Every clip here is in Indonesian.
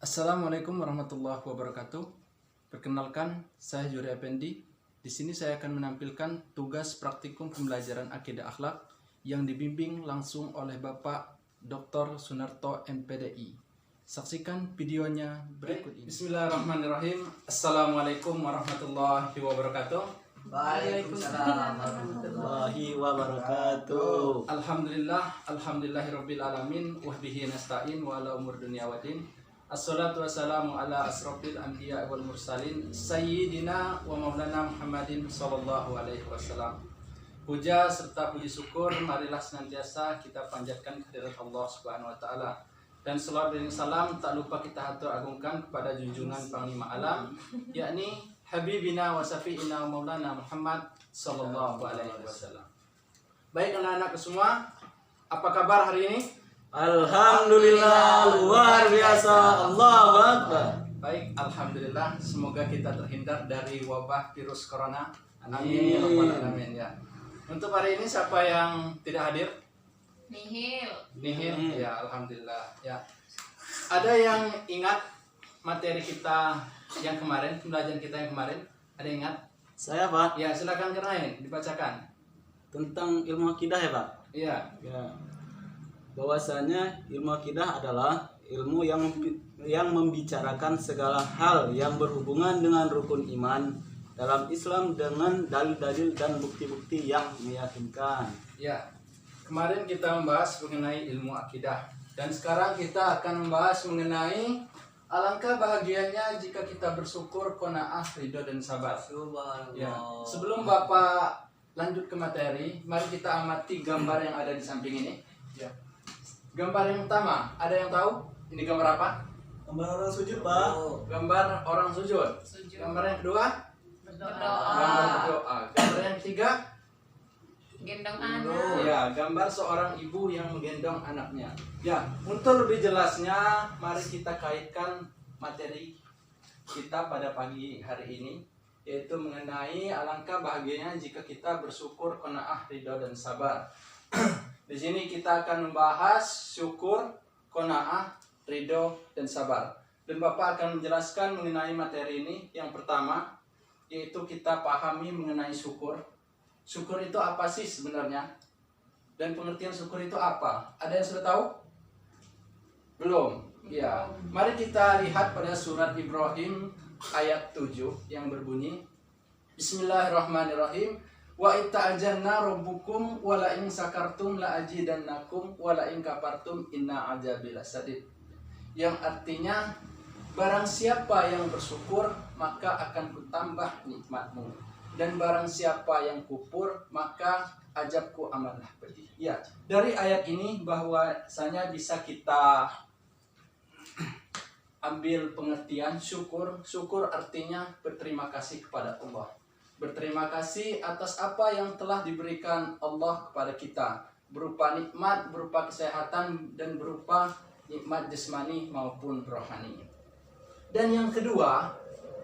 Assalamualaikum warahmatullahi wabarakatuh. Perkenalkan, saya Juri Effendi. Di sini saya akan menampilkan tugas praktikum pembelajaran akidah akhlak yang dibimbing langsung oleh Bapak Dr. Sunarto MPDI. Saksikan videonya berikut ini. Bismillahirrahmanirrahim. Assalamualaikum warahmatullahi wabarakatuh. Waalaikumsalam warahmatullahi wabarakatuh. Alhamdulillahirabbil alamin wa bihi nasta'in wa ala umur dunya waddin. Assalatu wassalamu ala asrofil anbiya wal mursalin sayyidina wa maulana Muhammadin sallallahu alaihi wasallam. Puja serta puji syukur marilah senantiasa kita panjatkan kehadirat Allah Subhanahu wa taala. Dan selawat dan salam tak lupa kita hatur agungkan kepada junjungan panglima alam, yakni Habibina wa Safiina wa Maulana Muhammad sallallahu alaihi wasallam. Baik anak-anak semua, apa kabar hari ini? Alhamdulillah, luar biasa. Allahu Akbar. Baik, alhamdulillah. Semoga kita terhindar dari wabah virus corona. Amin ya rabbal alamin ya. Untuk hari ini siapa yang tidak hadir? Nihil. Nihil. Ya, alhamdulillah ya. Ada yang ingat materi kita yang kemarin, pembelajaran kita yang kemarin? Ada yang ingat? Saya Pak, Ya, silakan Kernain dibacakan. tentang ilmu akidah ya Pak. Iya. Ya. Bahwasanya ilmu akidah adalah ilmu yang membicarakan segala hal yang berhubungan dengan rukun iman dalam Islam dengan dalil-dalil dan bukti-bukti yang meyakinkan. Ya. Kemarin kita membahas mengenai ilmu akidah dan sekarang kita akan membahas mengenai alangkah bahagianya jika kita bersyukur, qanaah, ridho dan sabar. Ya. Sebelum Bapak lanjut ke materi, mari kita amati gambar yang ada di samping ini. Ya. Gambar yang pertama, ada yang tahu? Ini gambar apa? Gambar orang sujud Pak. Gambar orang sujud. Sujud. Gambar yang kedua? Berdoa. Gambar berdoa. Gambar yang ketiga? Gendong anak. Ya, gambar seorang ibu yang menggendong anaknya. Ya, untuk lebih jelasnya, mari kita kaitkan materi kita pada pagi hari ini, yaitu mengenai alangkah bahagianya jika kita bersyukur, qanaah, ridho dan sabar. Di sini kita akan membahas syukur, qanaah, ridho dan sabar. Dan Bapak akan menjelaskan mengenai materi ini. Yang pertama, yaitu kita pahami mengenai syukur. Syukur itu apa sih sebenarnya? Dan pengertian syukur itu apa? Ada yang sudah tahu? Belum? Ya. Mari kita lihat pada surat Ibrahim ayat 7 yang berbunyi Bismillahirrahmanirrahim. Wa ita'ajanna rabbukum wa la in sakartum la ajidannakum wa la in kafartum inna azabi lasadid. Yang artinya barang siapa yang bersyukur maka akan kutambah nikmatmu, dan barang siapa yang kufur maka azabku amatlah pedih. Ya, dari ayat ini bahwasanya bisa kita ambil pengertian syukur. Syukur artinya berterima kasih kepada Allah. Berterima kasih atas apa yang telah diberikan Allah kepada kita, berupa nikmat, berupa kesehatan, dan berupa nikmat jasmani maupun rohani. Dan yang kedua,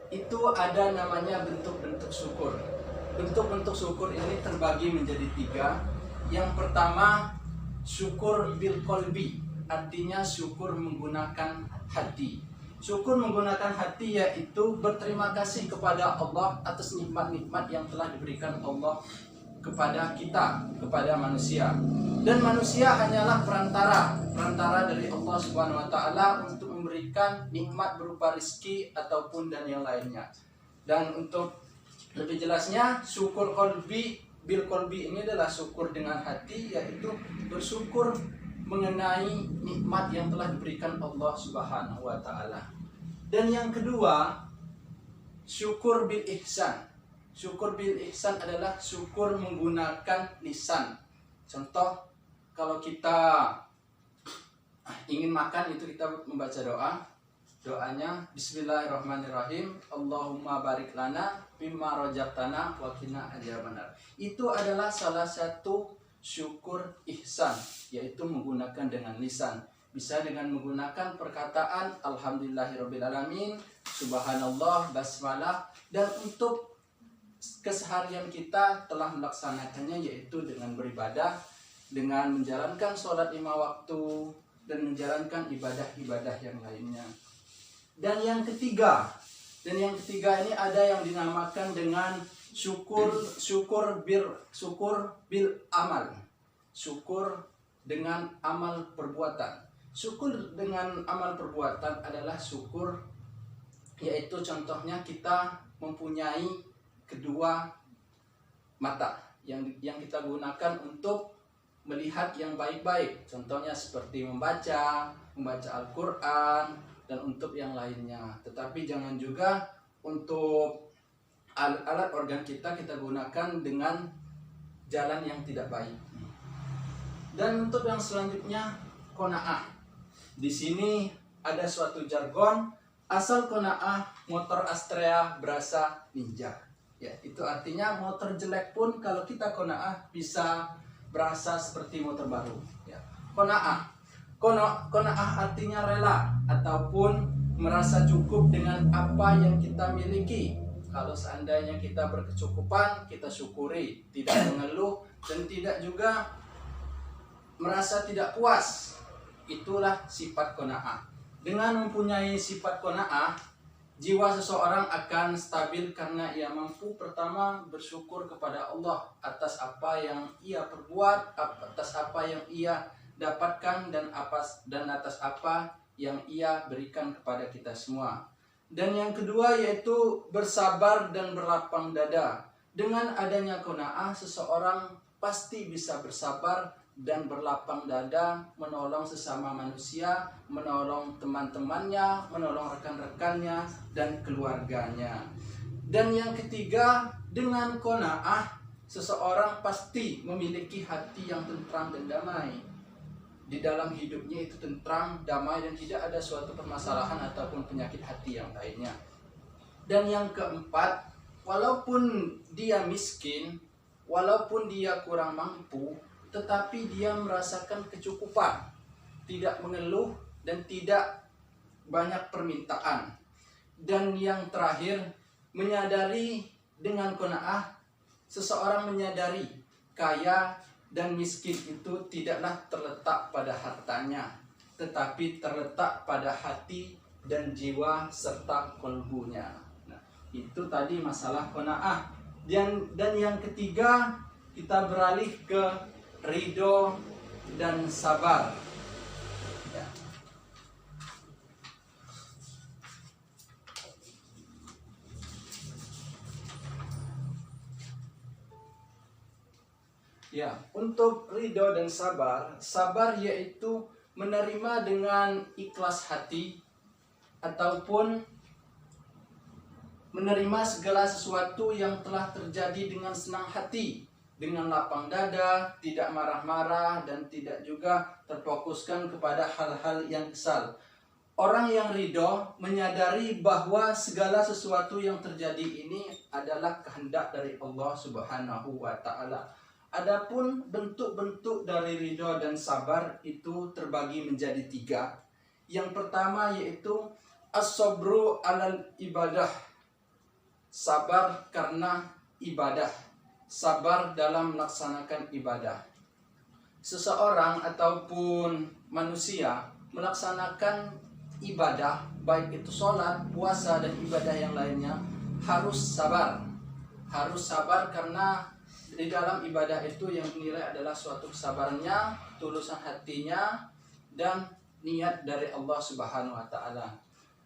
itu ada namanya bentuk-bentuk syukur. Bentuk-bentuk syukur ini terbagi menjadi 3. Yang pertama, syukur bil qalbi, artinya syukur menggunakan hati. Syukur menggunakan hati yaitu berterima kasih kepada Allah atas nikmat-nikmat yang telah diberikan Allah kepada kita, kepada manusia. Dan manusia hanyalah perantara dari Allah Subhanahu wa taala untuk memberikan nikmat berupa rizki ataupun dan yang lainnya. Dan untuk lebih jelasnya, syukur qalbi bil qalbi ini adalah syukur dengan hati, yaitu bersyukur mengenai nikmat yang telah diberikan Allah Subhanahu wa taala. Dan yang kedua, syukur bil ihsan. Syukur bil ihsan adalah syukur menggunakan lisan. Contoh, kalau kita ingin makan itu kita membaca doa. Doanya Bismillahirrahmanirrahim. Allahumma barik lana mimma razaqtana wa qina adzabannar. Itu adalah salah satu syukur ihsan, yaitu menggunakan dengan lisan. Bisa dengan menggunakan perkataan Alhamdulillahirabbil alamin, Subhanallah, basmalah, dan untuk keseharian kita telah melaksanakannya, yaitu dengan beribadah, dengan menjalankan sholat 5 waktu dan menjalankan ibadah-ibadah yang lainnya. Dan yang ketiga ini ada yang dinamakan dengan syukur bil amal. Syukur dengan amal perbuatan. Syukur dengan amal perbuatan adalah syukur, yaitu contohnya kita mempunyai kedua mata yang kita gunakan untuk melihat yang baik-baik. Contohnya seperti membaca Al-Quran dan untuk yang lainnya. Tetapi jangan juga untuk alat organ kita gunakan dengan jalan yang tidak baik. Dan untuk yang selanjutnya, qanaah. Di sini ada suatu jargon, asal qanaah motor Astrea berasa ninja. Ya, itu artinya motor jelek pun kalau kita qanaah bisa berasa seperti motor baru. Ya. Qanaah artinya rela ataupun merasa cukup dengan apa yang kita miliki. Kalau seandainya kita berkecukupan, kita syukuri, tidak mengeluh dan tidak juga merasa tidak puas. Itulah sifat qanaah. Dengan mempunyai sifat qanaah, jiwa seseorang akan stabil karena ia mampu pertama bersyukur kepada Allah atas apa yang ia perbuat, atas apa yang ia dapatkan dan atas apa yang ia berikan kepada kita semua. Dan yang kedua yaitu bersabar dan berlapang dada. Dengan adanya qanaah, seseorang pasti bisa bersabar dan berlapang dada, menolong sesama manusia, menolong teman-temannya, menolong rekan-rekannya dan keluarganya. Dan yang ketiga, dengan qanaah seseorang pasti memiliki hati yang tentram dan damai. Di dalam hidupnya itu tentram, damai dan tidak ada suatu permasalahan ataupun penyakit hati yang lainnya. Dan yang keempat, walaupun dia miskin, walaupun dia kurang mampu, tetapi dia merasakan kecukupan, tidak mengeluh dan tidak banyak permintaan. Dan yang terakhir, menyadari dengan qanaah, seseorang menyadari kaya dan miskin itu tidaklah terletak pada hartanya, tetapi terletak pada hati dan jiwa serta kolbunya. Nah, itu tadi masalah qanaah. Dan yang ketiga, kita beralih ke ridho dan sabar. Ya. Ya, untuk ridho dan sabar yaitu menerima dengan ikhlas hati ataupun menerima segala sesuatu yang telah terjadi dengan senang hati, dengan lapang dada, tidak marah-marah dan tidak juga terfokuskan kepada hal-hal yang kesal. Orang yang ridho menyadari bahwa segala sesuatu yang terjadi ini adalah kehendak dari Allah Subhanahu wa Ta'ala. Adapun bentuk-bentuk dari ridho dan sabar itu terbagi menjadi 3. Yang pertama yaitu as-sabru alal ibadah. Sabar karena ibadah. Sabar dalam melaksanakan ibadah. Seseorang ataupun manusia melaksanakan ibadah, baik itu sholat, puasa, dan ibadah yang lainnya, harus sabar. Harus sabar karena di dalam ibadah itu yang dinilai adalah suatu kesabarannya, tulusan hatinya, dan niat dari Allah Subhanahu wa Ta'ala.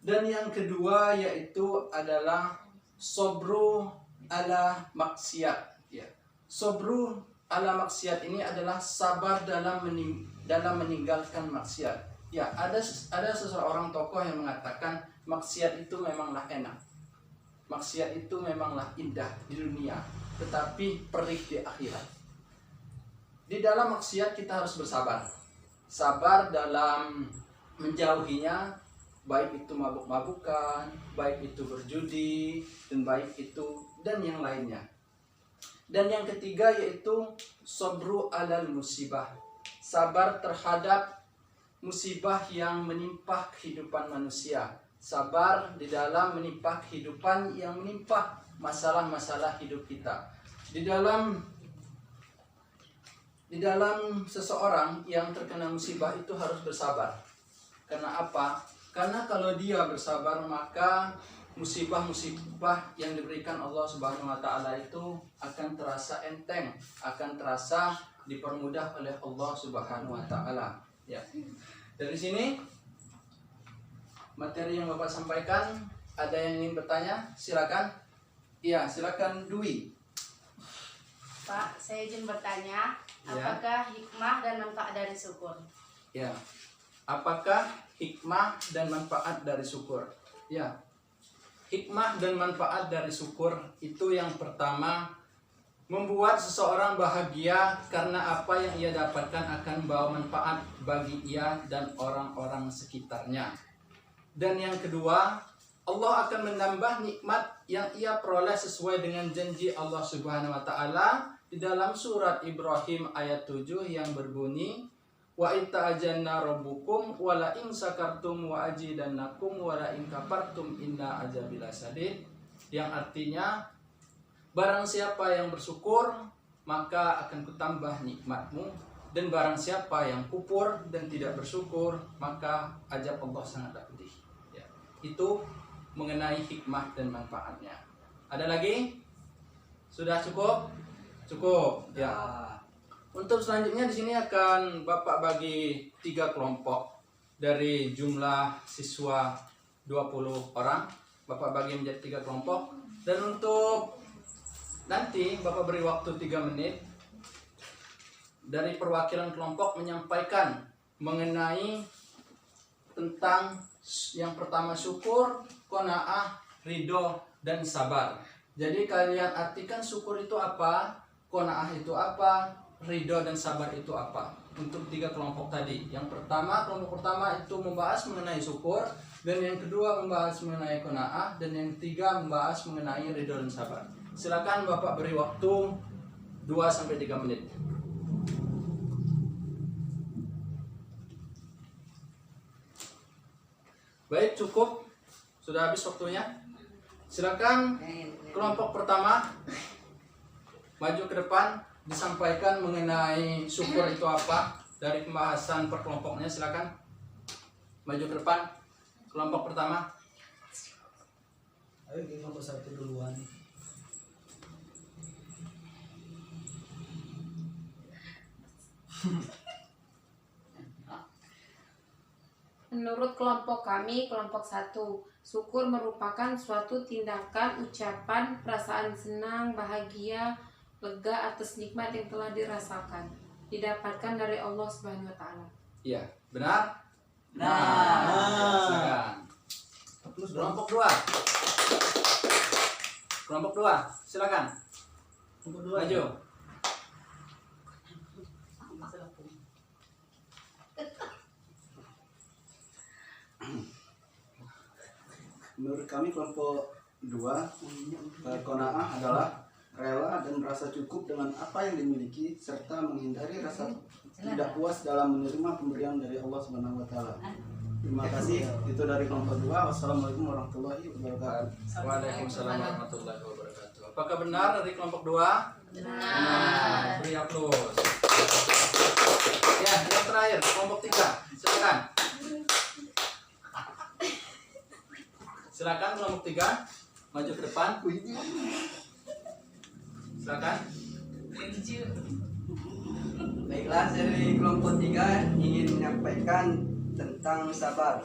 Dan yang kedua yaitu adalah sobru ala maksiat. Ya. Sobru ala maksiat ini adalah sabar dalam meninggalkan maksiat. Ya, ada seseorang tokoh yang mengatakan maksiat itu memanglah enak. Maksiat itu memanglah indah di dunia, tetapi perih di akhirat. Di dalam maksiat kita harus bersabar. Sabar dalam menjauhinya, baik itu mabuk-mabukan, baik itu berjudi, dan baik itu dan yang lainnya. Dan yang ketiga yaitu sabru alal musibah. Sabar terhadap musibah yang menimpa kehidupan manusia. Sabar di dalam menimpa kehidupan yang menimpa masalah-masalah hidup kita. Di dalam seseorang yang terkena musibah itu harus bersabar. Karena apa? Karena kalau dia bersabar, maka musibah-musibah yang diberikan Allah Subhanahu wa taala itu akan terasa enteng, akan terasa dipermudah oleh Allah Subhanahu wa taala. Ya. Dari sini materi yang Bapak sampaikan, ada yang ingin bertanya? Silakan. Iya, silakan Dwi. Pak, saya izin bertanya, Ya. apakah hikmah dan manfaat dari syukur? Ya. Apakah hikmah dan manfaat dari syukur? Ya. Hikmah dan manfaat dari syukur itu yang pertama, membuat seseorang bahagia karena apa yang ia dapatkan akan membawa manfaat bagi ia dan orang-orang sekitarnya. Dan yang kedua, Allah akan menambah nikmat yang ia peroleh sesuai dengan janji Allah Subhanahu wa taala di dalam surat Ibrahim ayat 7 yang berbunyi, wa ita'ajanna rabbukum wa la in sakartum wa ajidannakum wa la in kafartum inna azabi lasadid, yang artinya barang siapa yang bersyukur maka akan kutambah nikmatmu, dan barang siapa yang kufur dan tidak bersyukur maka azab Allah sangatlah pedih. Ya. Itu mengenai hikmah dan manfaatnya. Ada lagi? Sudah cukup? Cukup. Ya. Untuk selanjutnya di sini akan Bapak bagi 3 kelompok dari jumlah siswa 20 orang. Bapak bagi menjadi 3 kelompok, dan untuk nanti Bapak beri waktu 3 menit dari perwakilan kelompok menyampaikan mengenai tentang yang pertama syukur, qanaah, ridho, dan sabar. Jadi kalian artikan syukur itu apa, qanaah itu apa, ridho dan sabar itu apa untuk 3 kelompok tadi. Yang pertama, kelompok pertama itu membahas mengenai syukur, dan yang kedua membahas mengenai qanaah, dan yang ketiga membahas mengenai ridho dan sabar. Silakan Bapak beri waktu 2-3 menit. Baik, cukup. Sudah habis waktunya. Silakan kelompok pertama maju ke depan, disampaikan mengenai syukur itu apa dari pembahasan per kelompoknya. Silakan maju ke depan, kelompok pertama. Ayo kelompok 1 duluan. Menurut kelompok kami, kelompok 1, syukur merupakan suatu tindakan, ucapan, perasaan senang, bahagia, lega atas nikmat yang telah dirasakan, didapatkan dari Allah Subhanahu wa taala. Iya, benar? Nah. Silakan. Kelompok 2. Kelompok 2, silakan. Kelompok 2. Maju. Menurut kami kelompok 2, qanaah adalah rela dan merasa cukup dengan apa yang dimiliki serta menghindari rasa tidak puas dalam menerima pemberian dari Allah Subhanahu wa taala. Terima kasih. Itu dari kelompok 2. Wassalamualaikum warahmatullahi wabarakatuh. Waalaikumsalam warahmatullahi wabarakatuh. Apakah benar dari kelompok 2? Benar. Beri aplaus. Ya, yang terakhir kelompok 3. Silakan. Silakan kelompok 3 maju ke depan. Silakan. Baiklah, dari kelompok 3 ingin menyampaikan tentang sabar.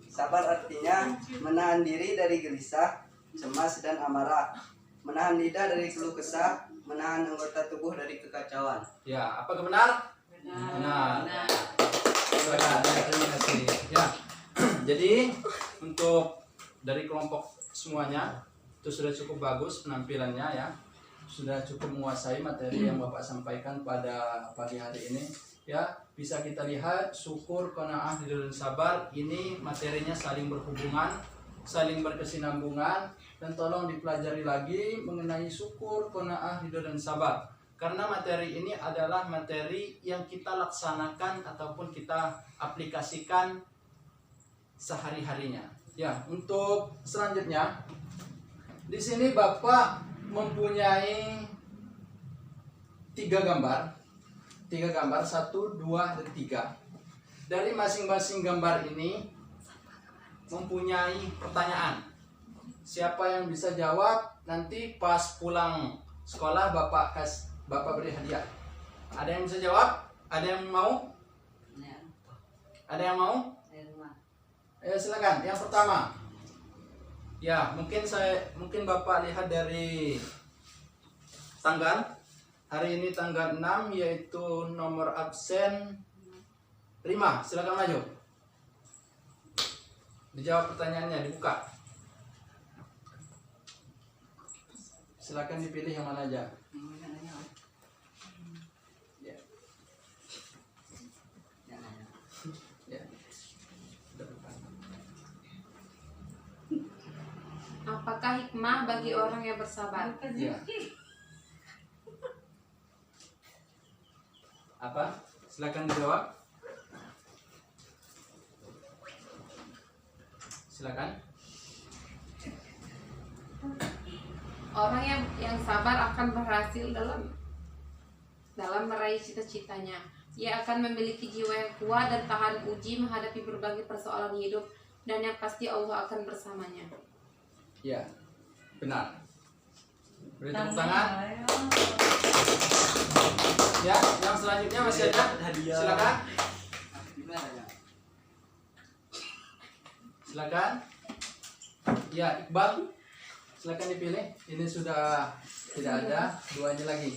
Sabar artinya menahan diri dari gelisah, cemas, dan amarah. Menahan lidah dari keluh kesah, menahan anggota tubuh dari kekacauan. Ya, apakah benar? Benar. Silakan. Terima kasih. Ya. Jadi untuk dari kelompok semuanya itu sudah cukup bagus penampilannya ya. Sudah cukup menguasai materi yang Bapak sampaikan pada pagi hari ini. Ya, bisa kita lihat syukur, qanaah, ridho, dan sabar ini materinya saling berhubungan, saling berkesinambungan, dan tolong dipelajari lagi mengenai syukur, qanaah, ridho, dan sabar. Karena materi ini adalah materi yang kita laksanakan ataupun kita aplikasikan sehari-harinya. Ya, untuk selanjutnya di sini Bapak mempunyai 3 gambar. 3 gambar, 1, 2, dan 3. Dari masing-masing gambar ini mempunyai pertanyaan. Siapa yang bisa jawab nanti pas pulang sekolah Bapak beri hadiah. Ada yang bisa jawab? Ada yang mau? Ada yang mau? Ya silakan. Yang pertama. Ya, mungkin Bapak lihat dari tanggal. Hari ini tanggal 6 yaitu nomor absen 5. Silakan maju. Dijawab pertanyaannya, dibuka. Silakan dipilih yang mana aja. Ya. Ya. Apakah hikmah bagi orang yang bersabar? Ya. Apa? Silakan dijawab. Silakan. Orang yang sabar akan berhasil dalam meraih cita-citanya. Ia akan memiliki jiwa yang kuat dan tahan uji menghadapi berbagai persoalan hidup, dan yang pasti Allah akan bersamanya. Ya, benar. Beri tepuk tangan. Ya, yang selanjutnya masih ada. Silakan. Silakan. Ya, Iqbal. Silakan dipilih. Ini sudah tidak ada, duanya lagi.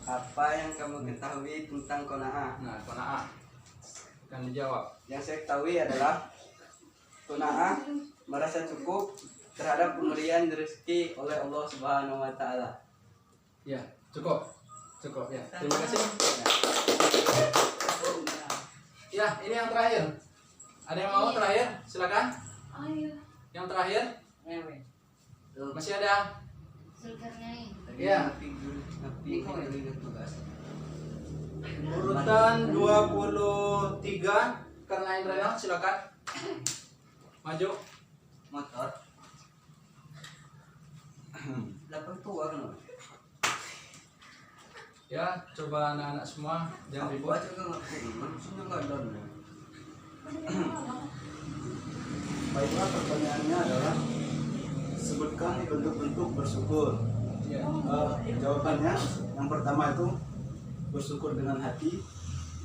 Apa yang kamu ketahui tentang qanaah? Nah, qanaah akan dijawab. Yang saya ketahui adalah qanaah merasa cukup terhadap pemberian rezeki oleh Allah Subhanahu wa taala. Ya, cukup. Cukup ya. Terima kasih. Ya, ini yang terakhir. Ada yang mau terakhir? Silakan. Yang terakhir? Masih ada? Ya. Urutan 23 karena Indra, silakan. Maju. Motor. Lapang tua kan? Ya, coba anak-anak semua jangan ribut. Baiklah, pertanyaannya adalah sebutkan bentuk-bentuk bersyukur. Ya. Jawabannya yang pertama itu bersyukur dengan hati,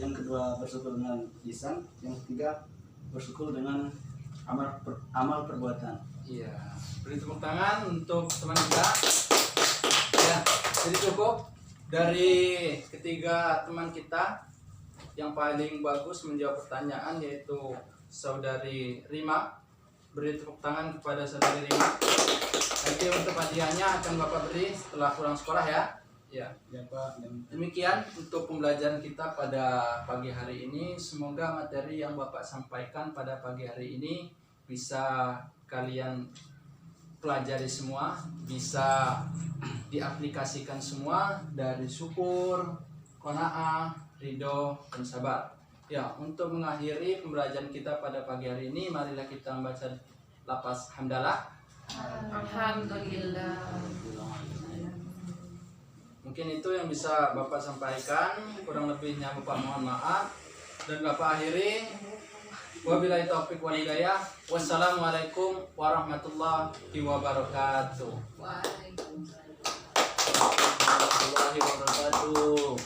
yang kedua bersyukur dengan lisan, yang ketiga bersyukur dengan amal perbuatan. Iya. Beri tepuk tangan untuk teman kita. Ya, jadi cukup dari ketiga teman kita yang paling bagus menjawab pertanyaan yaitu saudari Rima. Beri tepuk tangan kepada saudari Rima. Nanti untuk hadiahnya akan Bapak beri setelah pulang sekolah ya. Ya. Ya Pak. Demikian untuk pembelajaran kita pada pagi hari ini. Semoga materi yang Bapak sampaikan pada pagi hari ini bisa kalian pelajari semua, bisa diaplikasikan semua dari syukur, qanaah, ridho, dan sabar. Ya, untuk mengakhiri pembelajaran kita pada pagi hari ini, marilah kita membaca lafaz hamdalah. Alhamdulillah. Mungkin itu yang bisa Bapak sampaikan, kurang lebihnya Bapak mohon maaf. Dan Bapak akhiri, wabillahi taufiq wal hidayah. Wassalamualaikum warahmatullahi wabarakatuh. Warahmatullahi wabarakatuh.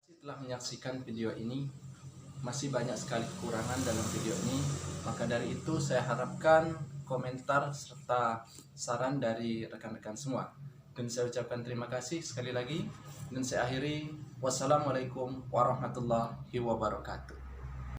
Setelah menyaksikan video ini, masih banyak sekali kekurangan dalam video ini. Maka dari itu saya harapkan komentar serta saran dari rekan-rekan semua. Dan saya ucapkan terima kasih sekali lagi. Dan saya akhiri, wassalamualaikum warahmatullahi wabarakatuh.